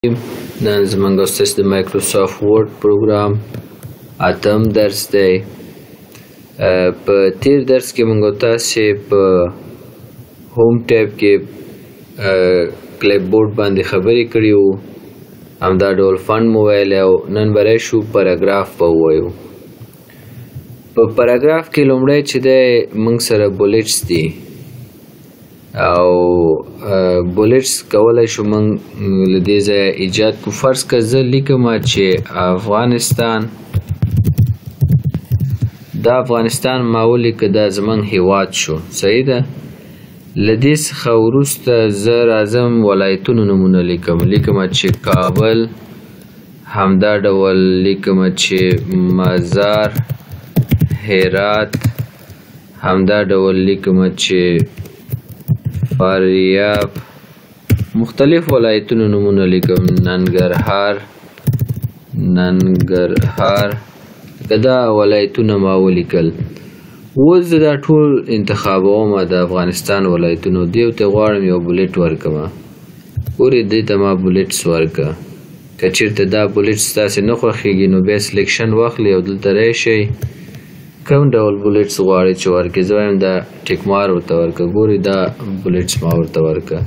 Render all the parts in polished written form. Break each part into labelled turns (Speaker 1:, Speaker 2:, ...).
Speaker 1: نن زموږ ستاسو د مایکروسافټ ورډ پروګرام اتم درس دی. په تیر درس کې موږ تاسو په هوم ټیب کې کلیپ بورډ باندې خبرې کړې وو، همدا ډول فن مو ویلی او نن به شو پاراګراف به ووایو. په پاراګراف کې لومړی چې دی موږ سره بولیټس دي او بولیټس کولای شو موږ له دې ځایه ایجاد کړو. فرض که زه لیکم چې افغانستان، دا افغانستان ما ولیکه، دا زموږ هیواد شو، صحیح ده. له دې څخه وروسته زه راځم ولایتونو نومونه لیکم چې کابل، همدا ډول لیکم چې مزار، هرات، همدا ډول لیکم چې فاریاب، مختلف ولایتونو نومونه لیکم، ننګرهار، دا ولایتونه ما ولیکل. اوس زه دا ټول انتخابوم د افغانستان ولایتونو، دیو ته غواړم یو بولیټ ورکړم. ګورې دې ته ما بولیټس ورکړه. که چېرته دا بولیټس تاسې نه خوښېږي نو بیا سلیکشن واخلئ او دلته راشئ کوم ډول بولیټس غواړئ چې ورکړئ. زه وایم دا ټیک مار ورته ورکړه. ګورئ دا بولیټس ما ورته ورکړه.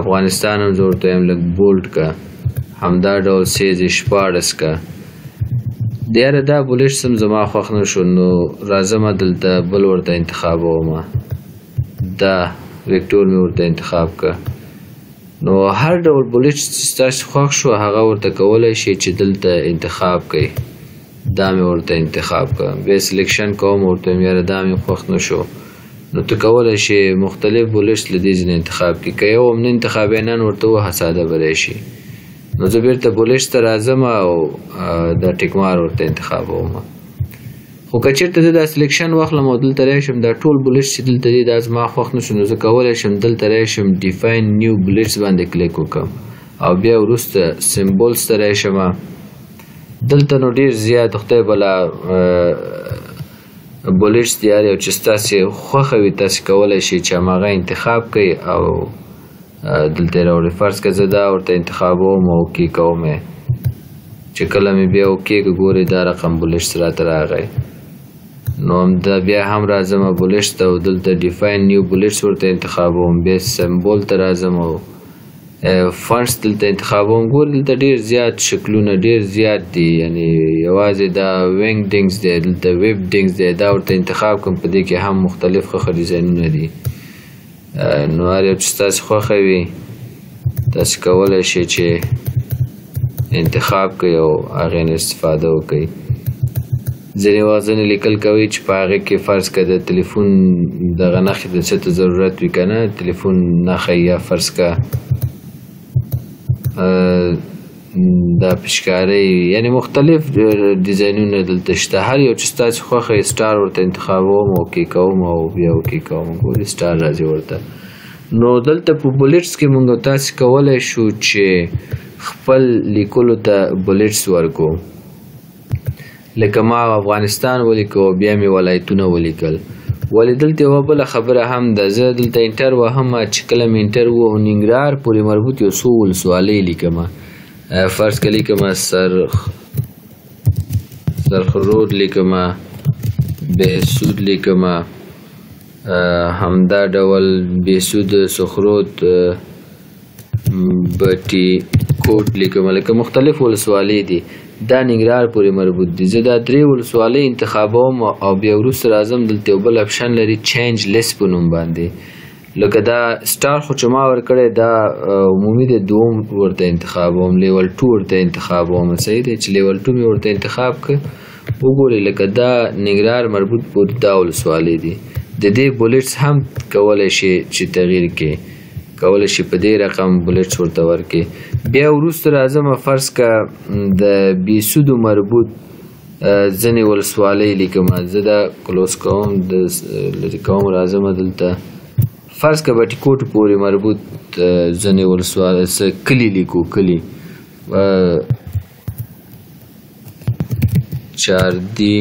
Speaker 1: افغانستان هم زه ورته وایم لږ بولډ که، همدا ډول سیز 14 که. د یاره دا بولیټس هم زما خوښ نه شو، نو راځم دلته بل ورته انتخابوم. دا ویکټور مې ورته انتخاب که. نو هر ډول بولیټس چې ستاسو خوښ شو هغه ورته کولی شئ چې دلته انتخاب کړئ. دا مې ورته انتخاب که. بیا سلیکشن کوم ورته وایم یاره دا مې خوښ نه شو. نو ته کولی شئ مختلف بولیټس له دې ځینې انتخاب کړي. که یو هم نه انتخابوې نن ورته ووهه ساده به راشي. نو زه بیرته بولیټس ته راځم او دا ټیک مار ورته انتخابوم. خو که چېرته زه دا سلیکشن واخلم او دلته راشم دا ټول بولیټس چې دلته دي دا زما خوښ نه شو، نو زه کولی شم دلته راشم ډیفاین نیو بولیټس باندې کلیک وکړم او بیا وروسته سمبولز ته راشم. دلته نو ډېر زیات خدای بلا بولیټس دي، هر یو چې ستاسې خوښه وي تاسې کولی شئ چې هماغه انتخاب کړئ او دلته یې راوړئ. فرض که زه دا ورته انتخابوم او اوکې کوم یې، چې کله مې بیا اوکې که ګورئ دا رقم بولیټس راته راغی. نو همدا بیا هم راځم بولیټس ته او دلته ډیفاین نیو بولیټس ورته انتخابوم. بیا سمبول ته راځم او فونټس دلته انتخابوم. ګورئ دلته ډېر زیات شکلونه ډېر زیات دي، یعنې یوازې دا وینګډینګز دی، دلته ویبډینګز دی، دا ورته انتخاب کړم. په دې کې هم مختلف ښه ډیزاینونه دي. نو هر یو چې ستاسې خوښه وي تاسې کولی شئ چې انتخاب کړئ او هغې نه استفاده وکړئ. ځینې وخت ځینې لیکل کوئ چې په هغې کې فرض که د تلیفون دغه نښې د څه ته ضرورت وي که نه، تلیفون نښه یا فرض که دا پشکارۍ، یعنې مختلف ډیزاینونه دلته شته. هر یو چې ستاسې خوښه یې سټار ورته انتخابوم، اوکې کوم او بیا اوکې کوم. ګورئ سټار راځي ورته. نو دلته په بولیټس کې موږ تاسې کولی شو چې خپل لیکلو ته بولیټس ورکړو. لکه ما افغانستان ولیکو بیا مې ولایتونه ولیکل. ولې دلته یوه بله خبره هم ده، زه دلته انټر وهم چې کله مې انټر ووهو ننګرهار پورې مربوط یو څو ولسوالۍ لیکم. فرض که لیکم سرخرود لیکم، بهسود لیکم، همدا ډول بهسود، سخرود، بټي کوټ لیکم. لکه مختلف ولسوالۍ دي، دا ننګرهار پورې مربوط دي. زه دا 3 ولسوالۍ انتخابوم او بیا وروسته راځم دلته یو بل اپشن لري چینج لیست په نوم باندې. لکه دا سټار خو چې ما ورکړی دا عمومي دی، دوم ورته انتخابوم، لیول 2 ورته انتخابوم. صحیح دی چې لیول 2 مې ورته انتخاب که. وګورئ لکه دا ننګرهار مربوط پورې دا ولسوالۍ دي. د دې بولیټس هم کولی شي چې تغییر کړي، کولی شي په دې رقم بولیټس ورته ورکړي. بیا وروسته راځم فرض که د بهسودو مربوط ځینې ولسوالۍ لیکم. زه دا کلوز کوم، د لرې کوم، راځم دلته فرض که بټي کوټ پورې مربوط ځینې ولسوالۍ کلي لیکو. کلي چاردي،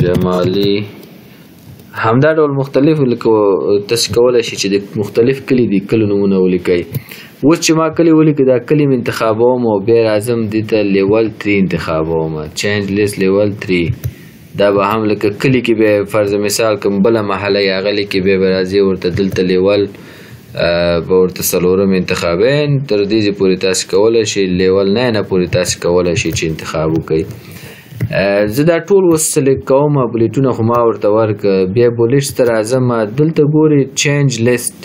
Speaker 1: جمالي، همدا ډول مختلف تاسو کولی شئ چې د مختلف کلي د کلو نومونه ولیکئ. اوس چې ما کلي ولیکه دا کلي مې انتخابوم او بیا راځم دې ته لیول 3 انتخابوم. چینج لیست لیول 3 دا به هم لکه کلي کې به فرض مثال کوم بله محله یا هغه لیکې بیا به راځي ورته دلته لیول به ورته څلورم انتخابین تر دې پورې تاسو کولی شئ لیول 9 نه پورې تاسو کولی شئ چې انتخاب وکړئ. زه دا ټول اوس سلیکټ کوم بولیټونه خو ما ورته ورکړه. بیا بولیټس ته راځم دلته ګورئ چینج لیست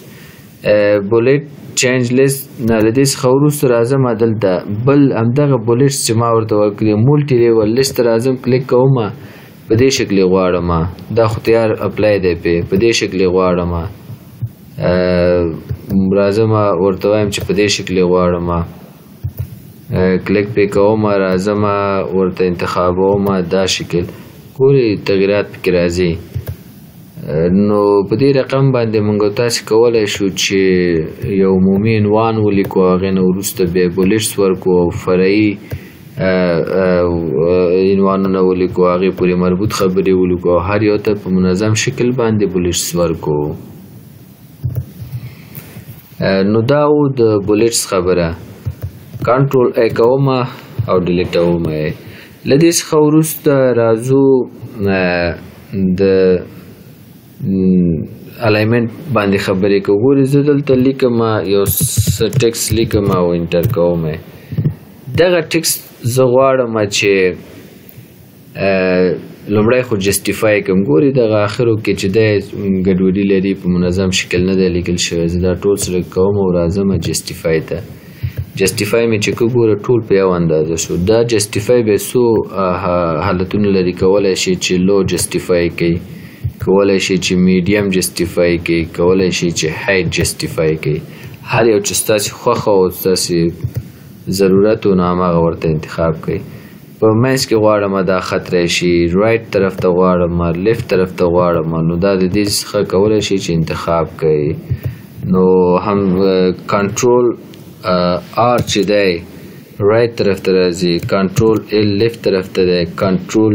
Speaker 1: بولیټ چینج لیست نه له دې څخه وروسته راځم دلته بل همدغه بولیټس چې ما ورته ورکړي مولټي لیول لیست ته راځم کلیک کوم په دې شکل غواړم دا خو تیار اپلای دی په دې شکل غواړم راځم ورته وایم چې په دې شکل غواړم کلیک پې کوم راځم ورته انتخابوم دا شکل ګورئ تغیرات پکې راځي. نو په دې رقم باندې موږ تاسو کولی شو چې یو عمومي عنوان ولیکو هغې نه وروسته بیا بولیټس ورکو او فرعي عنوانونه ولیکو هغې پورې مربوط خبرې ولیکو او هر یو ته په منظم شکل باندې بولیټس ورکو. نو دا و د بولیټس خبره. کنټرول ای کوم او ډیلیټوم یې. له دې څخه وروسته راځو د الاینمنټ باندې خبرې کوو. ګورئ زه دلته لیکم یو څه ټکس لیکم او انټر کوم. دغه ټکس زه غواړم چې لومړی خو جسټیفای کړم. ګورئ دغه اخرو کې چې دی ګډوډي لري په منظم شکل نه دی لیکل شوی. زه دا ټول سلیکټ کوم او راځم جسټیفای ته. جسټیفای مې چې ګوره ټول په یو اندازه شو. دا جسټیفای به څو حالتونه لري. کولی شي چې لو جسټیفای کوي، کولی شي چې میډیم جسټیفای کوي، کولی شي چې هایټ جسټیفای کوي. هر یو چې ستاسې خوښه او ستاسې ضرورت و نو هماغه ورته انتخاب کوي. په منځ کې غواړم دا خط راشي، رایټ طرف ته غواړم، لیفت طرف ته غواړم، نو دا د دې څخه کولی شي چې انتخاب کوي. نو هم کنټرول آر چې دی رایټ طرف ته راځي، کنټرول ال لیفت طرف ته دی، کنټرول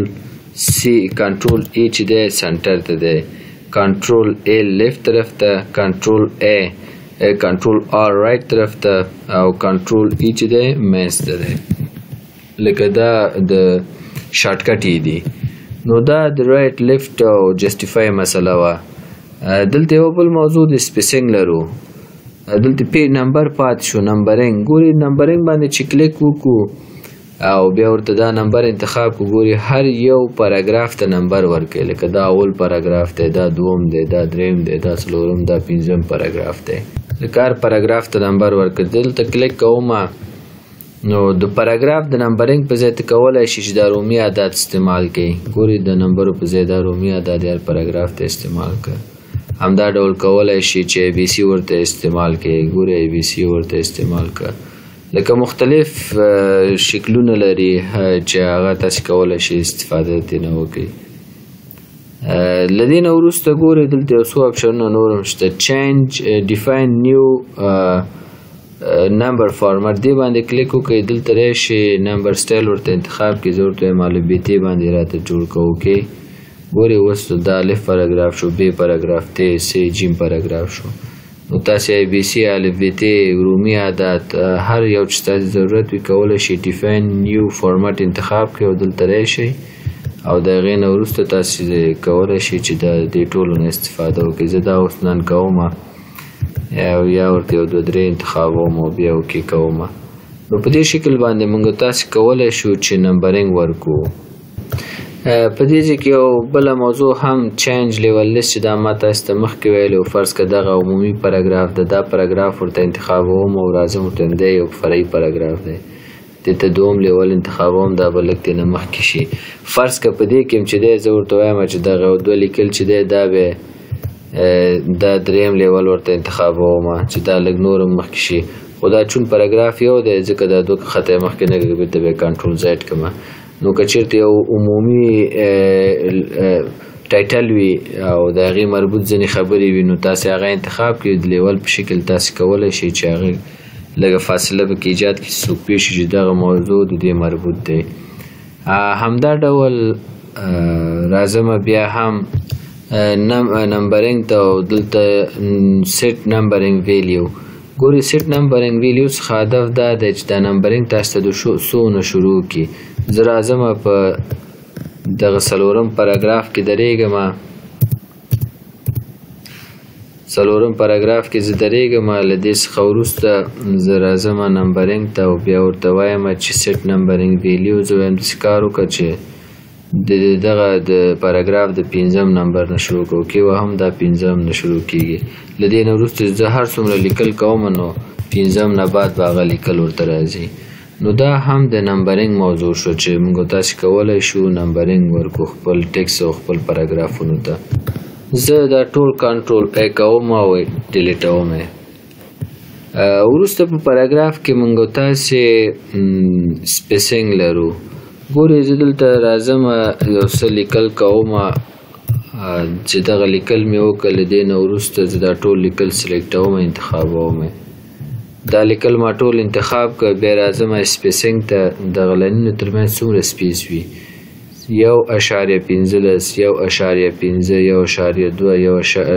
Speaker 1: سی کنټرول ای چې دی سنټر ته دی، کنټرول ال لیفت طرف ته، کنټرول ای کنټرول آر رایټ طرف ته او کنټرول ای چې دی منځ ته دی. لکه دا د شارټکټ یې دي. نو دا د رایټ لیفت او جسټیفای مسله وه. دلته یو بل موضوع د سپیسینګ لرو. دلته پی نمبر پات شو، نمبرینګ. ګورئ نمبرینګ باندې چې کلیک وکړو او بیا ورته دا نمبر انتخاب کړو. ګورئ هر یو پاراګراف ته نمبر ورکوي. لکه دا اول پاراګراف دی، دا دوم دی، دا دریم دی، دا څلورم، دا پنځم پاراګراف دی. لکه هر پاراګراف ته نمبر ورکړي. دلته کلیک کوم نو د پاراګراف د نمبرینګ په ځای ته کولی شي چې دا رومي عدد استعمال کړي. ګورئ د نمبرو په ځای دا رومي عدد هر پاراګراف ته استعمال کړه. همدا ډول کولی شي چې ای بی سی ورته استعمال کړي. ګورئ ای بی سی ورته استعمال کړه. لکه مختلف شکلونه لري چې هغه تاسو کولی شئ استفاده ترې وکړئ. له دې نه وروسته ګورئ دلته یو څو اپشنونه نور هم شته. چینج ډیفاین نیو نمبر فارمټ، دې باندې کلیک وکړئ. دلته راشي نمبر سټایل ورته انتخاب کړئ. زه ورته وایم الفبیتې باندې راته جوړ کوو. کې ګورئ اوس دا الف پاراګراف شو، ب پاراګراف، ت س جیم پاراګراف شو. نو تاسې ای بی سی، الفبیتې، رومي عدد هر یو چې تاسې ضرورت وي کولی شئ ډیفاین نیو فارمټ انتخاب کړئ او دلته راشئ او د هغې نه وروسته تاسې کولی شئ چې د دې ټولو نه استفاده وکړئ. زه دا اوس نن کوم یا ورته یو دوه درې انتخابوم او بیا اوکې کوم. نو په دې شکل باندې موږ تاسې کولی شو چې نمبرینګ ورکړو. په دې ځای کې یو بله موضوع هم چینج لیول لیست چې دا ما تاسو ته مخکې ویلی و. فرض که دغه عمومي پاراګراف ده، دا پاراګراف ورته انتخابوم او راځم ورته دی یو فرعي پاراګراف دی، دې ته دوم لیول انتخابوم، دا به لږ ترې نه مخکې شي. فرض که په دې کې هم چې دی زه ورته وایم چې دغه دوه لیکل چې دی دا به دا دریم لیول ورته انتخابوم چې دا لږ نور هم مخکې شي. خو دا چون پاراګراف یو دی ځکه دا دوه خطه یې مخکې نه کړي، بېرته به یې کنټرول زیډ کړمه. نو که چېرته یو عمومي ټایټل وي او د هغې مربوط ځینې خبرې وي نو تاسې هغه انتخاب کړئ. د لیول په شکل تاسې کولی شئ چې هغې لږه فاصله پکې ایجاد کړي چې څوک پوه شي چې دغه موضوع د دې مربوط دی. همدا ډول راځم بیا هم نمبرینګ ته او دلته سیټ نمبرینګ ویلیو. ګوري سیټ نمبرینګ ویلیو څخه هدف دا دی چې دا نمبرینګ تاسو ته د څو نه شروع کړي. زه راځم په دغه څلورم پاراګراف کې درېږم، څلورم پاراګراف کې زه درېږم. له دې څخه وروسته زه راځم نمبرینګ ته او بیا ورته وایم چې سیټ نمبرینګ ویلیو. زه وایم داسې کار وکړه چې دغه د پاراګراف د 5م نمبر نه شروع کوو، کې هم دا 5م نه شروع کېږي. له دې نه وروسته زه هر څومره لیکل کوم نو 5م نه بعد به هغه لیکل ورته راځي. نو دا هم د نمبرینګ موضوع شو چې موږ تاسو کولی شو نمبرینګ ورکو خپل ټیکس او خپل پاراګرافونو ته. زه دا ټول کنټرول ای کوم او ډیلیټوم. وروسته په پاراګراف کې موږ تاسو سپیسینګ لرو. ګورئ زه دلته راځم یو څه لیکل کوم چې دغه لیکل مې وکړه. له دې نه وروسته زه دا ټول لیکل سلیکټوم، انتخابوم. دا لیکل ما ټول انتخاب کړ. بیا راځم سپیسینګ ته. دغه لاینونو ترمنځ څومره سپیس وي، 1.15 1.5 1.2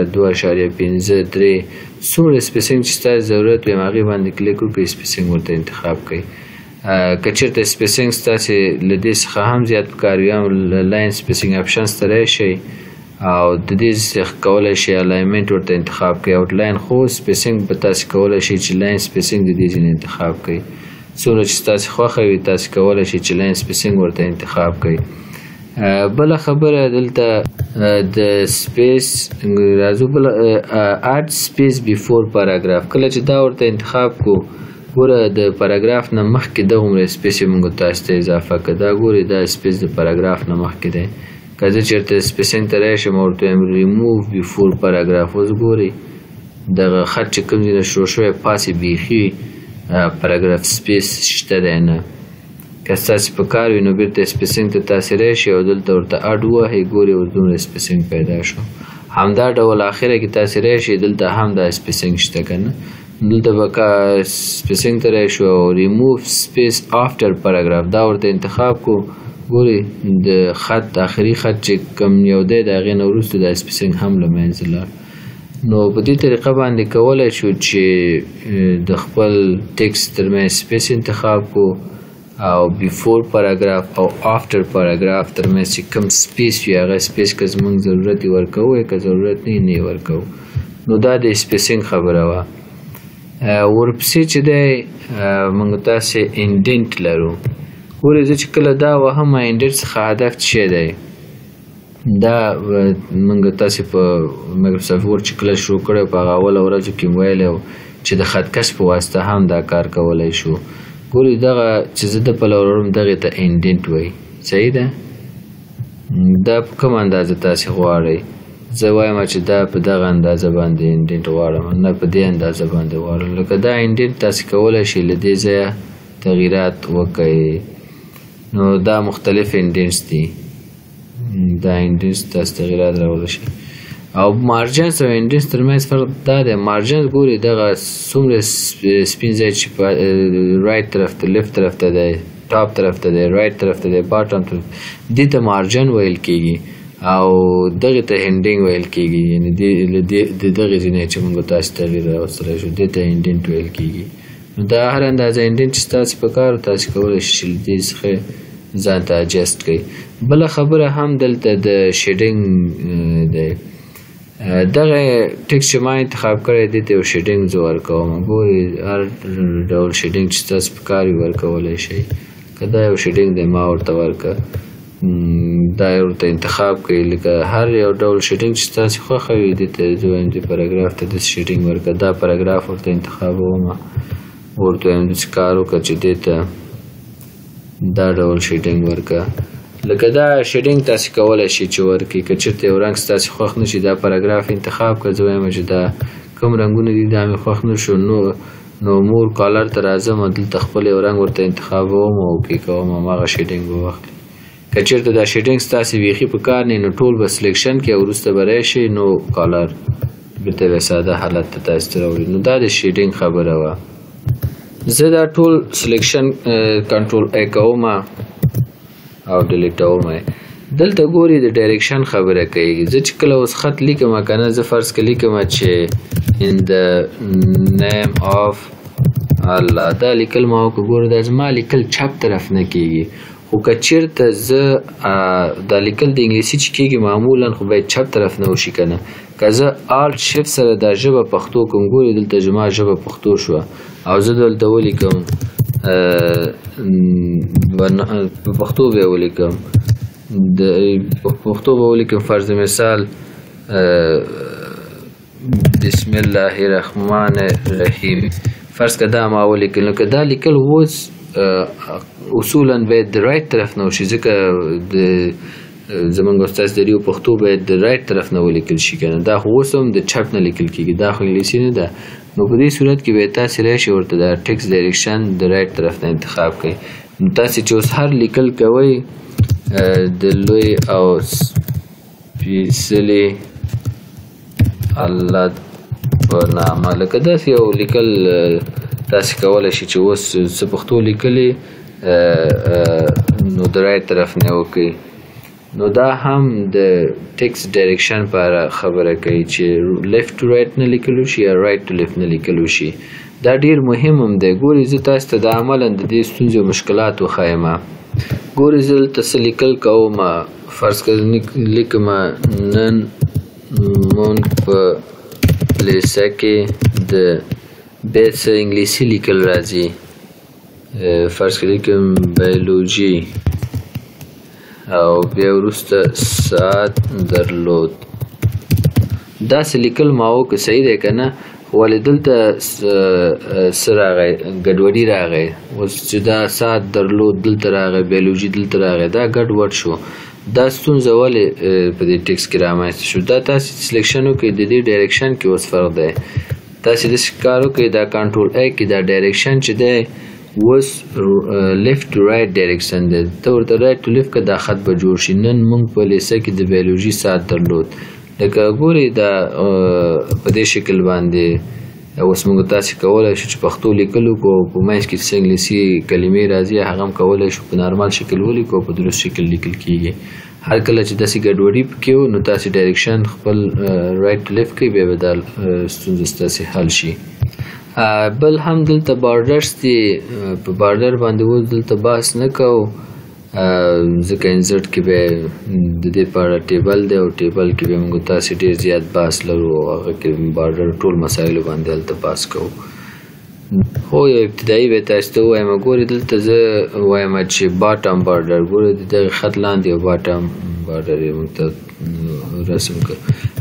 Speaker 1: 2.5 3 څومره سپیسینګ چې ستاسو ضرورت وي هغې باندې کلیک وکړئ، سپیسینګ ورته انتخاب کړئ. که چېرته سپیسینګ ستاسې له دې څخه هم زیات پکار وي هم لاین سپیسینګ اپشنز ته راشئ او د دې څخه کولی شئ الاینمنټ ورته انتخاب کړئ. آوټلاین خو سپیسینګ به تاسې کولی شئ چې لاین سپیسینګ د دې ځینې انتخاب کړئ. څومره چې ستاسې خوښه وي تاسې کولی شئ چې لاین سپیسینګ ورته انتخاب کړئ. بله خبره دلته د سپیس راځو. بله اډ سپیس بیفور پاراګراف. کله چې دا ورته انتخاب کو، ګوره د پاراګراف نه مخکې دغومره سپیس یې موږ تاسو ته اضافه کړه. دا ګورئ دا سپیس د پاراګراف نه مخکې دی. که زه چېرته سپیسینګ ته راشم او ورته وایم ریموو بیفور پاراګراف، اوس ګورئ دغه خط چې کوم ځای نه شروع شوی پاسې بیخي پاراګراف سپیس شته دی نه. که ستاسې په کار وي نو بېرته سپیسینګ ته تاسې راشئ او دلته ورته اډ ووهئ. ګورئ اوس دومره سپیسینګ پیدا شو. همدا ډول اخره کې تاسې راشئ، دلته هم دا سپیسینګ شته که نه. دلته به سپیسینګ ته راشو او ریموو سپیس آفټر پاراګراف دا ورته انتخاب کو. ګورئ د خط آخري خط چې کوم یو دی د هغې نه وروسته دا سپیسینګ هم له منځه لاړ. نو په دې طریقه باندې کولی شو چې د خپل ټیکس ترمنځ سپیس انتخاب کو او بیفور پاراګراف او آفټر پاراګراف ترمنځ چې کوم سپیس وي هغه سپیس که زموږ ضرورت یې ورکوو، که ضرورت نه یې ورکوو. نو دا د سپیسینګ خبره وه. ورپسې چې دی موږ تاسې انډنټ لرو. ګورئ زه چې کله دا وهم انډنټ څخه هدف څه شی دی، دا موږ تاسې په مایکروسافټ ورډ چې کله شروع کړی په هغه اوله ورځو کې ویلی و چې د خطکش په واسطه هم دا کار کولی شو. ګورئ دغه چې زه د پلو وړم دغې ته انډنټ وایي. صحیح ده؟ دا په کومه اندازه تاسې غواړئ. زه وایم چې دا په دغه اندازه باندې انډنټ غواړم، نه په دې اندازه باندې غواړم. لکه دا انډنټ تاسې کولی شئ له دې ځایه تغییرات وکړئ. نو دا مختلف انډنټس دي. دا انډنټس تاسې تغییرات راوړلی شئ. او مارجنز او انډنټس ترمنځ فرق دا دی. مارجنز ګورئ دغه څومره سپین ځای چې په رایټ طرف ته، لیفټ طرف ته دی، ټاپ طرف ته دی، رایټ طرف ته دی، باټم طرف دې ته مارجن ویل کېږي او دغې ته هینډینګ ویل کېږي. یعنې د دغې ځینې چې موږ تاسې تغییر راوستلی شو دې ته انډنټ ویل کېږي. نو دا هر اندازه انډنټ چې تاسې په کار تاسې کولی شئ چې له دې څخه ځان ته اجسټ کړئ. بله خبره هم دلته د شیډینګ دی. دغه ټیکس چې ما انتخاب کړی دې ته یو شیډینګ زه ورکوم. ګورئ هر ډول شیډینګ چې تاسو په کار وي ورکولی شئ. که دا یو شیډینګ دی ما ورته ورکړه، دا ورته انتخاب کړئ. لکه هر یو ډول شیډینګ چې تاسې خوښه وي دې ته زه وایم دې پاراګراف ته داسې شیډینګ ورکړه. دا پاراګراف ورته انتخابوم، ورته وایم داسې کار وکړه چې دې ته دا ډول شیډینګ ورکړه. لکه دا شیډینګ تاسې کولی شئ چې ورکړئ. که چېرته یو رنګ ستاسې خوښ نه شي دا پاراګراف انتخاب کړه. زه وایم چې دا کوم رنګونه دي دا مې خوښ نه شو، نو مور کالر ته راځم دلته خپل یو رنګ ورته انتخابوم او اوکې کوم هماغه شیډینګ به واخلي. که چېرته دا شیډینګ ستاسې بیخي په کار نه نو ټول به سلیکشن کې او وروسته به راشئ نو کالر بېرته بیا ساده حالت ته تاسې ته راوړي. نو دا د شیډینګ خبره وه. زه دا ټول سلیکشن کنټرول ای کوم او ډیلیټوم. دلته ګوري د ډایرکشن خبره کوي. زه چې کله اوس خط لیکم کنه زه فرض کړه لیکم چې in the name of الله دا لیکل ما وګوره د زما لیکل چپ طرف نه کیږي خو که چیرته زه دا لیکل د انګلیسي چې کیږي معمولا خو باید چپ طرف نه وشي کنه. که زه آلت شیفت سره دا ژبه پښتو کوم ګوري دلته زما ژبه پښتو شو او زه دلته ولیکم په پښتو به ولیکم د پښتو به ولیکم فرض مثال بسم الله الرحمن الرحیم فرض که دا ما ولیکل نو که دا لیکل اوس اصولا باید د رایټ طرف نه وشي ځکه زمونږ استاد دریو پښتو باید د رایټ طرف نه ولیکل شي کنه دا خو اوس هم د چپ نه لیکل کیږي دا خو انګلیسي نه ده. نو په دې صورت کې به تاسو راشي ورته د ټیکس ډایرکشن د رایټ طرف نه انتخاب کړئ. نو تاسو چې اوس هر لیکل کوئ د لوی او سپیڅلي الله په نامه لکه داسې یو لیکل تاسو کولی شئ چې اوس څه پښتو لیکلې نو د رایټ طرف نه وکړئ. نو دا هم د ټیکس ډایرکشن په اړه خبره کوي چې لیفت ټو رایټ نه لیکلو شي یا رایټ ټو لیفت نه لیکلو شي. دا ډیر مهم هم دی. ګورئ زه تاسو ته د عملا د دې ستونزې او مشکلات وښایم. ګورئ زه دلته څه لیکل کوم فرض کړه لیکم نن مونږ په لیسه کې د بیا څه انګلیسي لیکل راځي فرض کړه لیکم بایولوژي او بیا وروسته ساعت درلود. داسې لیکل ما وکړه صحیح دی که نه ولې دلته څه راغی ګډوډي راغی. اوس چې دا ساعت درلود دلته راغی بیولوژي دلته راغی دا ګډوډ شو. دا ستونزه ولې په دې ټیکس کې رامنځته شو. دا تاسې سلیکشن وکړئ د دې ډایرکشن کې اوس فرق دی. تاسې داسې کار وکړئ دا کنټرول ای کې دا ډایرکشن چې دی اوس لیفت ټو رایټ ډایرکشن دی. ته ورته رایټ ټو لیفت که دا خط به جوړ شي. نن موږ په لیسه کې د بیولوژي ساعت درلود لکه ګورئ دا په دې شکل باندې اوس موږ تاسې کولی شو چې پښتو لیکل وکړو په منځ کې څه انګلیسي کلمې راځي هغه هم کولی شو په نارمل شکل ولیکو او په درست شکل لیکل کیږي. هر کله چې داسې ګډوډي پکې وو نو تاسې ډایرکشن خپل رایټ ټو لیفت کوئ بیا به دا ستونزه ستاسې حل شي. بل هم دلته بارډرز دي. په بارډر باندې اوس دلته بحث نه کوو ځکه انزرټ کې به د دې په اړه ټیبل دی او ټیبل کې به موږ تاسې ډېر زیات بحث لرو او هغه کې بارډر ټول مسایلو باندې هلته بحث کوو. خو یو ابتدایي به تاسو ته ووایم ګورئ دلته زه وایم چې باټم بارډر ګورئ د دغه خط لاندې یو باټم بارډر یې موږ ته رسم کړ.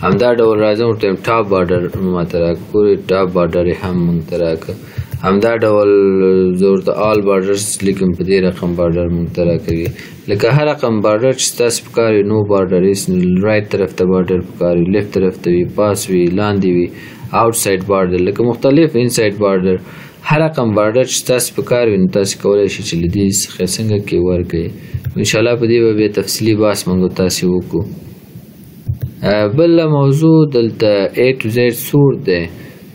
Speaker 1: همدا ډول راځم ورته یم ټاپ بارډر ماته راکړه. ګورئ ټاپ بارډر یې هم موږ ته راکړه. همدا ډول زه ورته آل بارډرز لیکم په دې رقم بارډر موږ ته راکوي. لکه هر رقم بارډر چې ستاسو په کار وي نو بارډر رایټ طرف ته بارډر په کار وي لیفت طرف ته وي پاس وي لاندې وي آوټ سایډ بارډر لکه مختلف انسایډ بارډر هر رقم بارډر چې تاسو په کار وي نو تاسو کولی شئ چې له دې څخه څنګه کې ورکړئ. انشاءالله په دې به بیا تفصیلي بحث موږ تاسې وکړو. بله موضوع دلته A to Z سورت دی.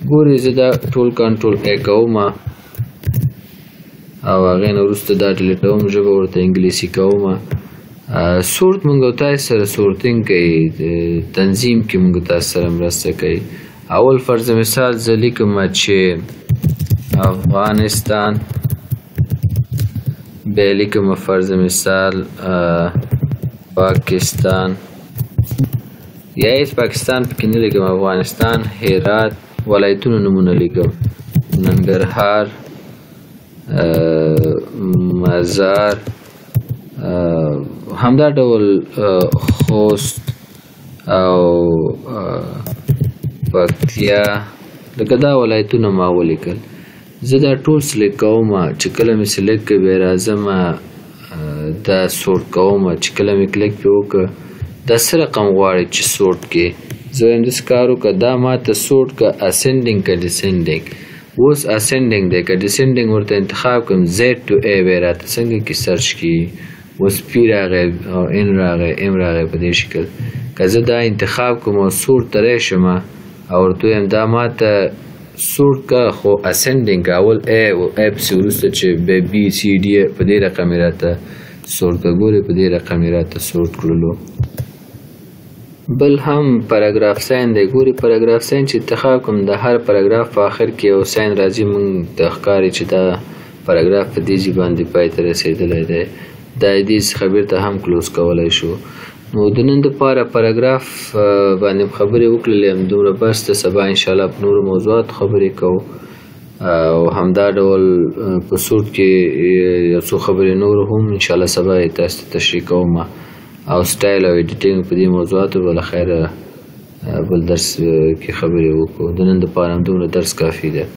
Speaker 1: ګورئ زه دا ټول کنټرول ای کوم او هغې نه وروسته دا ډیلیټوم ژبه ورته انګلیسي کوم. سورت موږ تاسو سره سورتینګ کوي تنظیم کې موږ تاسو سره مرسته کوي. اول فرض مثال زه لیکم چې افغانستان بیا لیکم فرض مثال پاکستان یا هیڅ پاکستان پکې نه لیکم افغانستان هرات ولایتونو نمونه لیکم ننګرهار مزار همدا ډول خوست او پکتیا لکه دا ولایتونه ما ولیکل. زه دا ټول سلیکټ کوم چې کله مې سلیکټ کړ بیا راځم دا سورت کوم چې کله مې کلیک پې وکړه دا څه رقم غواړي چې سورت کې زه وایم داسې کار وکړه دا ما ته سورت که اسینډینګ که ډسینډینګ. اوس اسینډینګ دی که ډسینډینګ ورته انتخاب کړم زیډ ټو ای به راته څنګه کې سرچ کړي. اوس پی راغی او ان راغی ام راغی په دې شکل. که زه دا انتخاب کوم او سورت ته راشم او ورته ویم دا ما ته سورت که خو اسینډینګ اول ای او ای پسې وروسته چې بی سی ډي په دې رقم یې راته سورت که ګورې په دې رقم یې راته سورت کړلو. بل هم پاراګراف ساین دی. ګورې پاراګراف ساین چې انتخاب کوم د هر پاراګراف په آخر کې یو ساین راځي، موږ ته ښکاري چې دا پاراګراف په دې ژبه باندې پای ته رسېدلی دی. دا دې څخه بیرته هم کلوز کولی شو. نو د نن دپاره پاراګراف باندې خبرې وکړلې همدومره بس ده. سبا انشاءالله په نورو موضوعاتو خبرې کوو او همدا ډول په سورت کې یو څو خبرې نور هم انشاءالله سبا یې تاسو ته تشریح کوم او سټایل او ایډیټینګ په دې موضوعاتو بله خیره بل درس کې خبرې وکړو. د نن دپاره همدومره درس کافي ده.